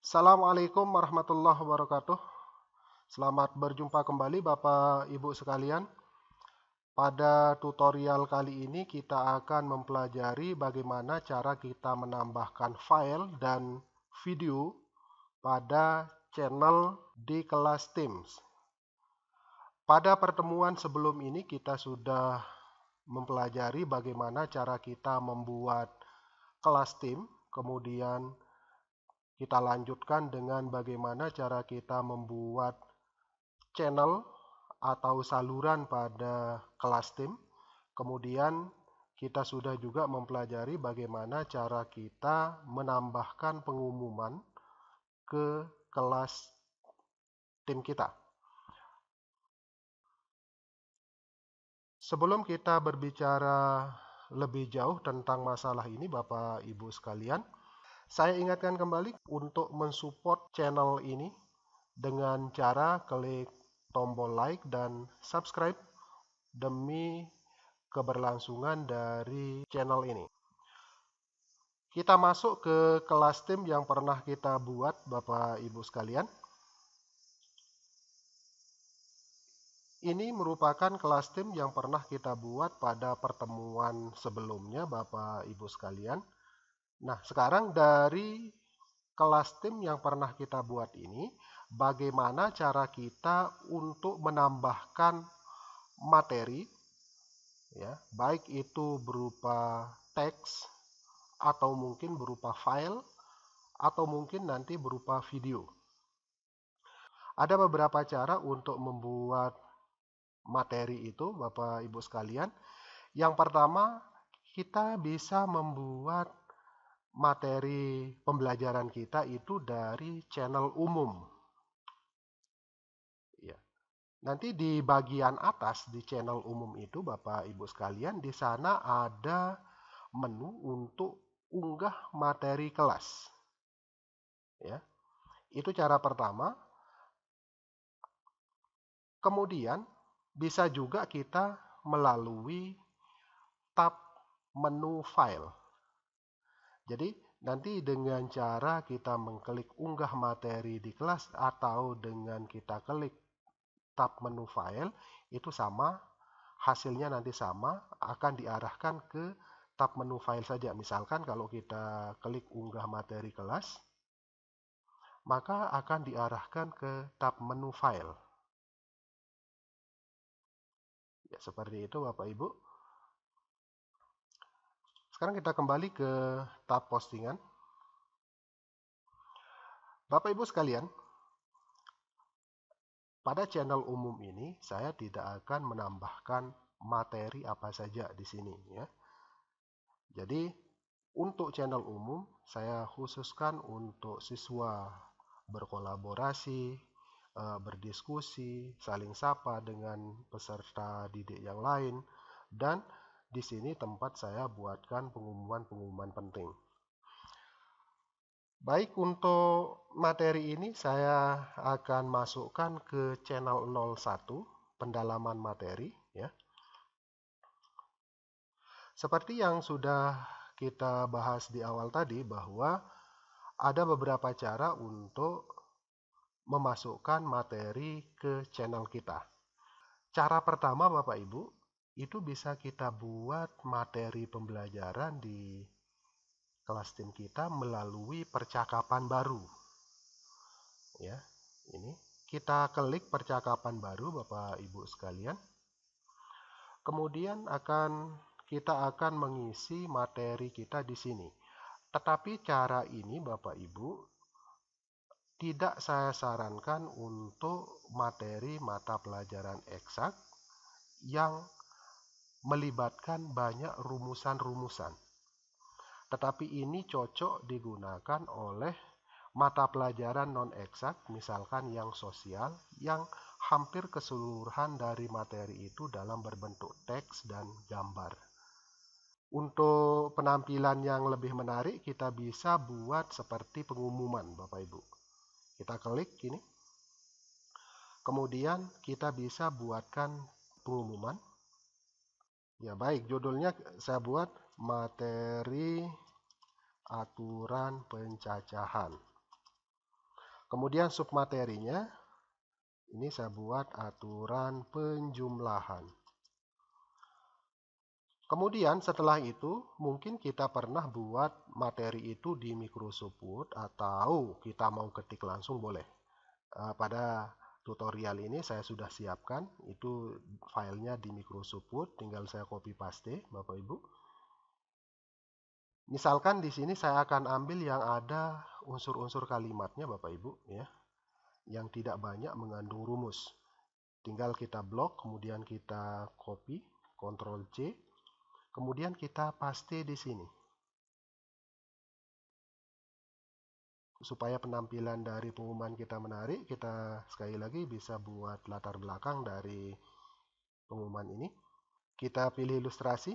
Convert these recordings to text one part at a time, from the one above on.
Assalamualaikum warahmatullahi wabarakatuh. Selamat berjumpa kembali Bapak Ibu sekalian. Pada tutorial kali ini kita akan mempelajari bagaimana cara kita menambahkan file dan video pada channel di kelas Teams. Pada pertemuan sebelum ini kita sudah mempelajari bagaimana cara kita membuat kelas tim, kemudian kita lanjutkan dengan bagaimana cara kita membuat channel atau saluran pada kelas tim. Kemudian kita sudah juga mempelajari bagaimana cara kita menambahkan pengumuman ke kelas tim kita. Sebelum kita berbicara lebih jauh tentang masalah ini Bapak Ibu sekalian, saya ingatkan kembali untuk mensupport channel ini dengan cara klik tombol like dan subscribe demi keberlangsungan dari channel ini. Kita masuk ke kelas tim yang pernah kita buat Bapak Ibu sekalian. Ini merupakan kelas tim yang pernah kita buat pada pertemuan sebelumnya Bapak Ibu sekalian. Nah, sekarang dari kelas tim yang pernah kita buat ini, bagaimana cara kita untuk menambahkan materi, ya, baik itu berupa teks atau mungkin berupa file atau mungkin nanti berupa video. Ada beberapa cara untuk membuat materi itu, Bapak Ibu sekalian. Yang pertama, kita bisa membuat materi pembelajaran kita itu dari channel umum. Ya. Nanti di bagian atas di channel umum itu, Bapak Ibu sekalian, di sana ada menu untuk unggah materi kelas. Ya. Itu cara pertama. Kemudian bisa juga kita melalui tab menu file. Jadi nanti dengan cara kita mengklik unggah materi di kelas atau dengan kita klik tab menu file, itu sama, hasilnya nanti sama, akan diarahkan ke tab menu file saja. Misalkan kalau kita klik unggah materi kelas, maka akan diarahkan ke tab menu file. Ya, seperti itu Bapak Ibu. Sekarang kita kembali ke tab postingan. Bapak Ibu sekalian, pada channel umum ini saya tidak akan menambahkan materi apa saja di sini, ya. Jadi untuk channel umum saya khususkan untuk siswa berkolaborasi, berdiskusi, saling sapa dengan peserta didik yang lain, dan di sini tempat saya buatkan pengumuman-pengumuman penting. Baik, untuk materi ini saya akan masukkan ke channel 01, pendalaman materi, ya. Seperti yang sudah kita bahas di awal tadi bahwa ada beberapa cara untuk memasukkan materi ke channel kita. Cara pertama Bapak Ibu, itu bisa kita buat materi pembelajaran di kelas tim kita melalui percakapan baru. Ya, ini kita klik percakapan baru Bapak Ibu sekalian. Kemudian kita akan mengisi materi kita di sini. Tetapi cara ini Bapak Ibu tidak saya sarankan untuk materi mata pelajaran eksak yang melibatkan banyak rumusan-rumusan. Tetapi ini cocok digunakan oleh mata pelajaran non-eksak, misalkan yang sosial, yang hampir keseluruhan dari materi itu dalam berbentuk teks dan gambar. Untuk penampilan yang lebih menarik, kita bisa buat seperti pengumuman, Bapak Ibu. Kita klik ini. Kemudian kita bisa buatkan pengumuman. Ya baik, judulnya saya buat materi aturan pencacahan. Kemudian submaterinya, ini saya buat aturan penjumlahan. Kemudian setelah itu, mungkin kita pernah buat materi itu di Microsoft Word atau kita mau ketik langsung boleh. Pada tutorial ini saya sudah siapkan, itu filenya di Microsoft Word, tinggal saya copy paste, Bapak Ibu. Misalkan di sini saya akan ambil yang ada unsur-unsur kalimatnya, Bapak Ibu, ya, yang tidak banyak mengandung rumus. Tinggal kita blok, kemudian kita copy, Ctrl C, kemudian kita paste di sini. Supaya penampilan dari pengumuman kita menarik, kita sekali lagi bisa buat latar belakang dari pengumuman ini. Kita pilih ilustrasi.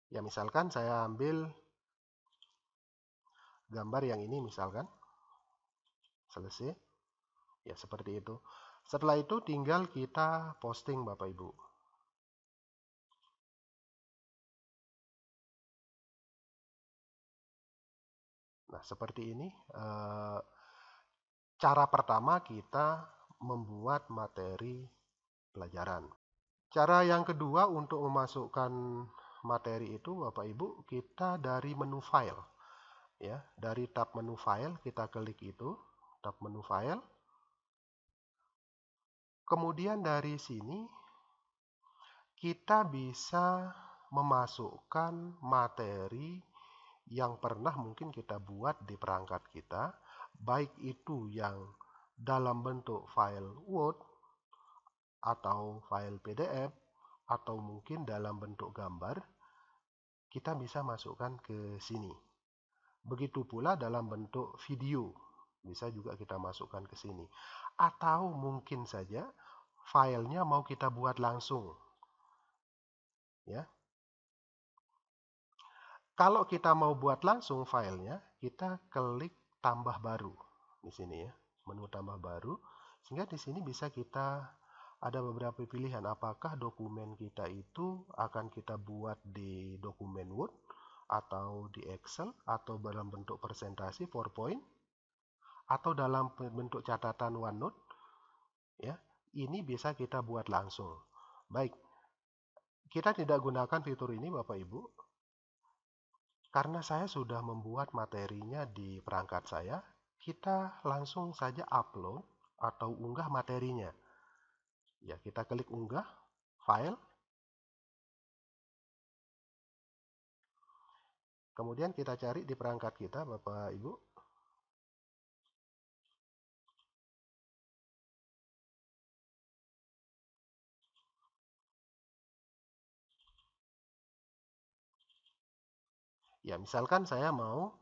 Ya, misalkan saya ambil gambar yang ini misalkan. Selesai. Ya, seperti itu. Setelah itu tinggal kita posting, Bapak Ibu. Nah, seperti ini. Cara pertama kita membuat materi pelajaran. Cara yang kedua untuk memasukkan materi itu, Bapak Ibu, kita dari menu file. Ya, dari tab menu file kita klik itu, tab menu file. Kemudian dari sini kita bisa memasukkan materi yang pernah mungkin kita buat di perangkat kita, baik itu yang dalam bentuk file Word atau file PDF atau mungkin dalam bentuk gambar, kita bisa masukkan ke sini. Begitu pula dalam bentuk video, bisa juga kita masukkan ke sini. Atau mungkin saja filenya mau kita buat langsung. Ya. Kalau kita mau buat langsung filenya, kita klik tambah baru di sini ya, menu tambah baru. Sehingga di sini bisa kita ada beberapa pilihan, apakah dokumen kita itu akan kita buat di dokumen Word atau di Excel atau dalam bentuk presentasi PowerPoint atau dalam bentuk catatan OneNote. Ya, ini bisa kita buat langsung. Baik, kita tidak gunakan fitur ini Bapak Ibu karena saya sudah membuat materinya di perangkat saya. Kita langsung saja upload atau unggah materinya. Ya, kita klik unggah, file. Kemudian kita cari di perangkat kita, Bapak Ibu. Ya, misalkan saya mau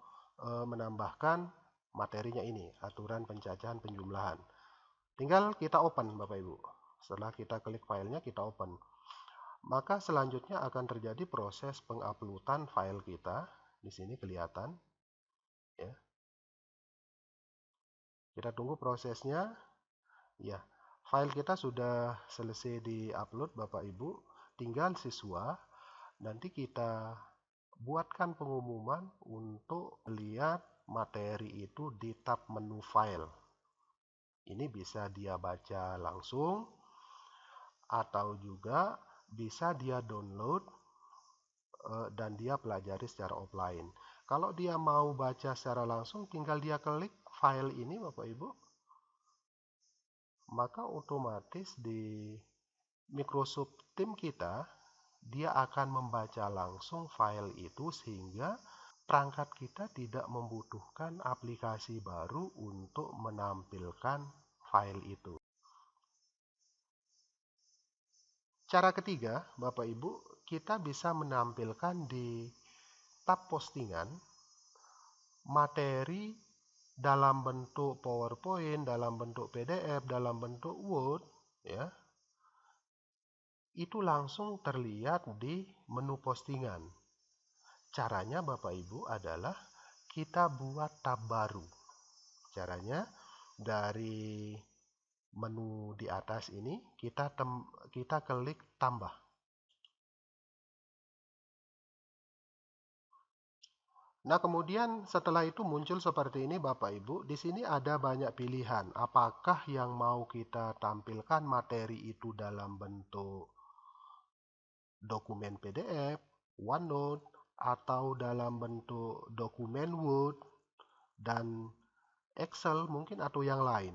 menambahkan materinya ini, aturan pencacahan penjumlahan. Tinggal kita open, Bapak Ibu. Setelah kita klik filenya, kita open. Maka selanjutnya akan terjadi proses penguploadan file kita. Di sini kelihatan. Ya. Kita tunggu prosesnya. Ya, file kita sudah selesai di-upload, Bapak Ibu. Tinggal siswa, nanti kita buatkan pengumuman untuk lihat materi itu di tab menu file. Ini bisa dia baca langsung, atau juga bisa dia download dan dia pelajari secara offline. Kalau dia mau baca secara langsung, tinggal dia klik file ini, Bapak Ibu. Maka otomatis di Microsoft Teams kita, dia akan membaca langsung file itu sehingga perangkat kita tidak membutuhkan aplikasi baru untuk menampilkan file itu. Cara ketiga, Bapak Ibu, kita bisa menampilkan di tab postingan materi dalam bentuk PowerPoint, dalam bentuk PDF, dalam bentuk Word, ya. Itu langsung terlihat di menu postingan. Caranya Bapak Ibu adalah kita buat tab baru. Caranya dari menu di atas ini kita klik tambah. Nah, kemudian setelah itu muncul seperti ini Bapak Ibu. Di sini ada banyak pilihan. Apakah yang mau kita tampilkan materi itu dalam bentuk dokumen PDF, OneNote, atau dalam bentuk dokumen Word dan Excel mungkin atau yang lain.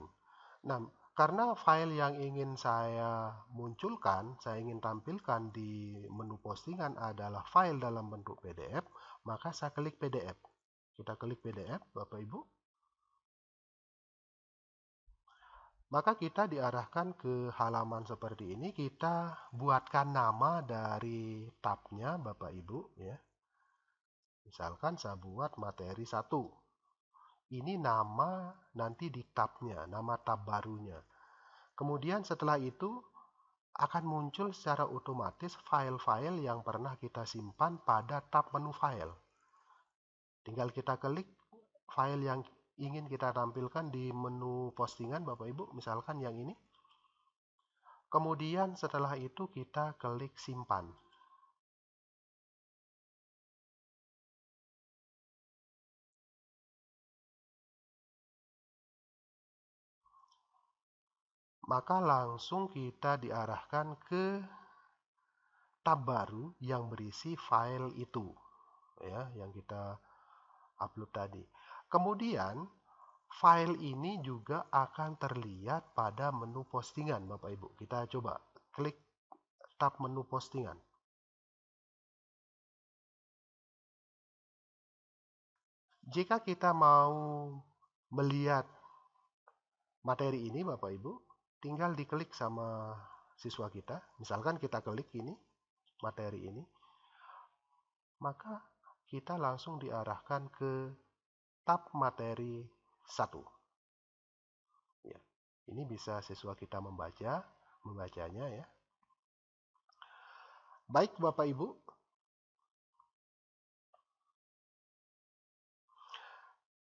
Nah, karena file yang ingin saya munculkan, saya ingin tampilkan di menu postingan adalah file dalam bentuk PDF, maka saya klik PDF. Kita klik PDF, Bapak Ibu. Maka kita diarahkan ke halaman seperti ini. Kita buatkan nama dari tabnya, Bapak Ibu. Ya. Misalkan saya buat materi 1. Ini nama nanti di tabnya, nama tab barunya. Kemudian setelah itu akan muncul secara otomatis file-file yang pernah kita simpan pada tab menu file. Tinggal kita klik file yang ingin kita tampilkan di menu postingan Bapak Ibu, misalkan yang ini. Kemudian setelah itu kita klik simpan. Maka langsung kita diarahkan ke tab baru yang berisi file itu, ya, yang kita upload tadi. Kemudian file ini juga akan terlihat pada menu postingan, Bapak Ibu. Kita coba klik tab menu postingan. Jika kita mau melihat materi ini, Bapak Ibu, tinggal diklik sama siswa kita. Misalkan kita klik ini, materi ini, maka kita langsung diarahkan ke tab materi 1. Ya. Ini bisa siswa kita membacanya ya. Baik Bapak Ibu,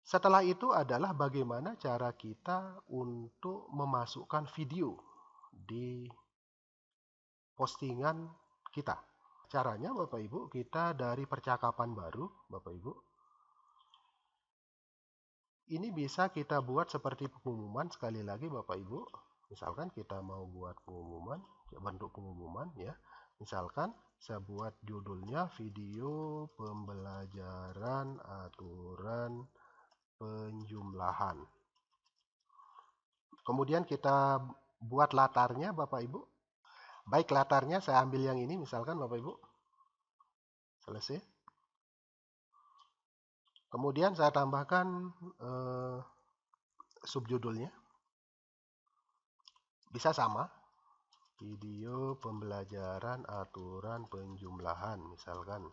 setelah itu adalah bagaimana cara kita untuk memasukkan video di postingan kita. Caranya Bapak Ibu, kita dari percakapan baru, Bapak Ibu. Ini bisa kita buat seperti pengumuman sekali lagi Bapak Ibu. Misalkan kita mau buat pengumuman, bentuk pengumuman ya. Misalkan saya buat judulnya video pembelajaran aturan penjumlahan. Kemudian kita buat latarnya Bapak Ibu. Baik, latarnya saya ambil yang ini misalkan Bapak Ibu. Selesai. Kemudian saya tambahkan subjudulnya. Bisa sama. Video pembelajaran aturan penjumlahan misalkan.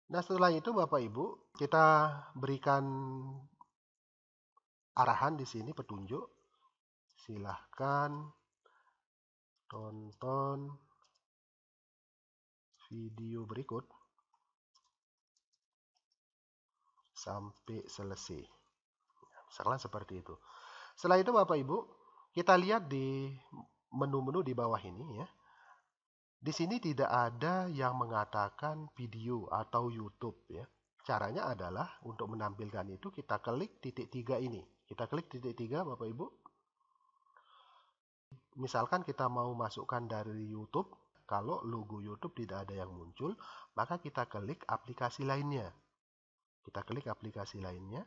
Nah, setelah itu Bapak Ibu, kita berikan arahan di sini petunjuk. Silahkan tonton video berikut sampai selesai. Misalkan seperti itu. Setelah itu Bapak Ibu, kita lihat di menu-menu di bawah ini ya. Di sini tidak ada yang mengatakan video atau YouTube ya. Caranya adalah untuk menampilkan itu kita klik titik 3 ini. Kita klik titik 3 Bapak Ibu. Misalkan kita mau masukkan dari YouTube, kalau logo YouTube tidak ada yang muncul, maka kita klik aplikasi lainnya. Kita klik aplikasi lainnya.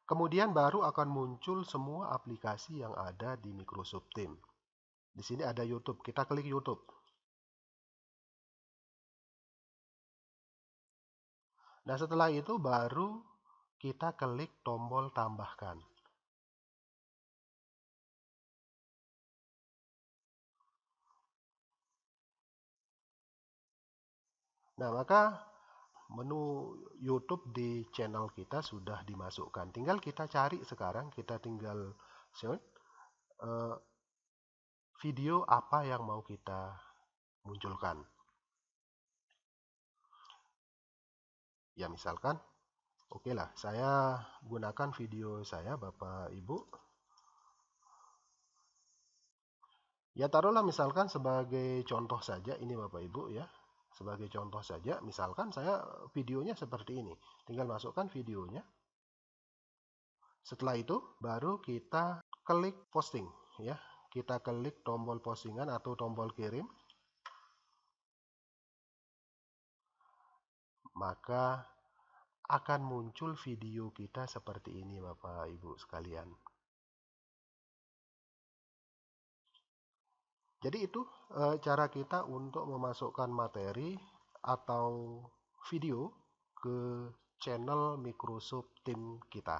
Kemudian baru akan muncul semua aplikasi yang ada di Microsoft Teams. Di sini ada YouTube, kita klik YouTube. Nah, setelah itu baru kita klik tombol tambahkan. Nah, maka menu YouTube di channel kita sudah dimasukkan. Tinggal kita cari sekarang, kita tinggal search video apa yang mau kita munculkan. Ya, misalkan, oke lah, saya gunakan video saya, Bapak Ibu. Ya taruhlah misalkan sebagai contoh saja ini Bapak Ibu ya. Sebagai contoh saja, misalkan saya videonya seperti ini. Tinggal masukkan videonya. Setelah itu baru kita klik posting ya. Kita klik tombol postingan atau tombol kirim. Maka akan muncul video kita seperti ini Bapak Ibu sekalian. Jadi itu cara kita untuk memasukkan materi atau video ke channel Microsoft Team kita.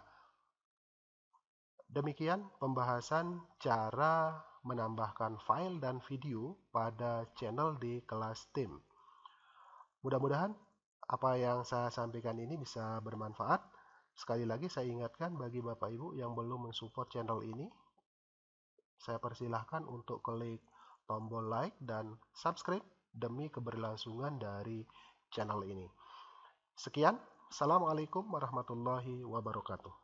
Demikian pembahasan cara menambahkan file dan video pada channel di kelas Team. Mudah-mudahan apa yang saya sampaikan ini bisa bermanfaat. Sekali lagi saya ingatkan bagi Bapak Ibu yang belum mensupport channel ini, saya persilahkan untuk klik tombol like dan subscribe demi keberlangsungan dari channel ini. Sekian, Assalamualaikum warahmatullahi wabarakatuh.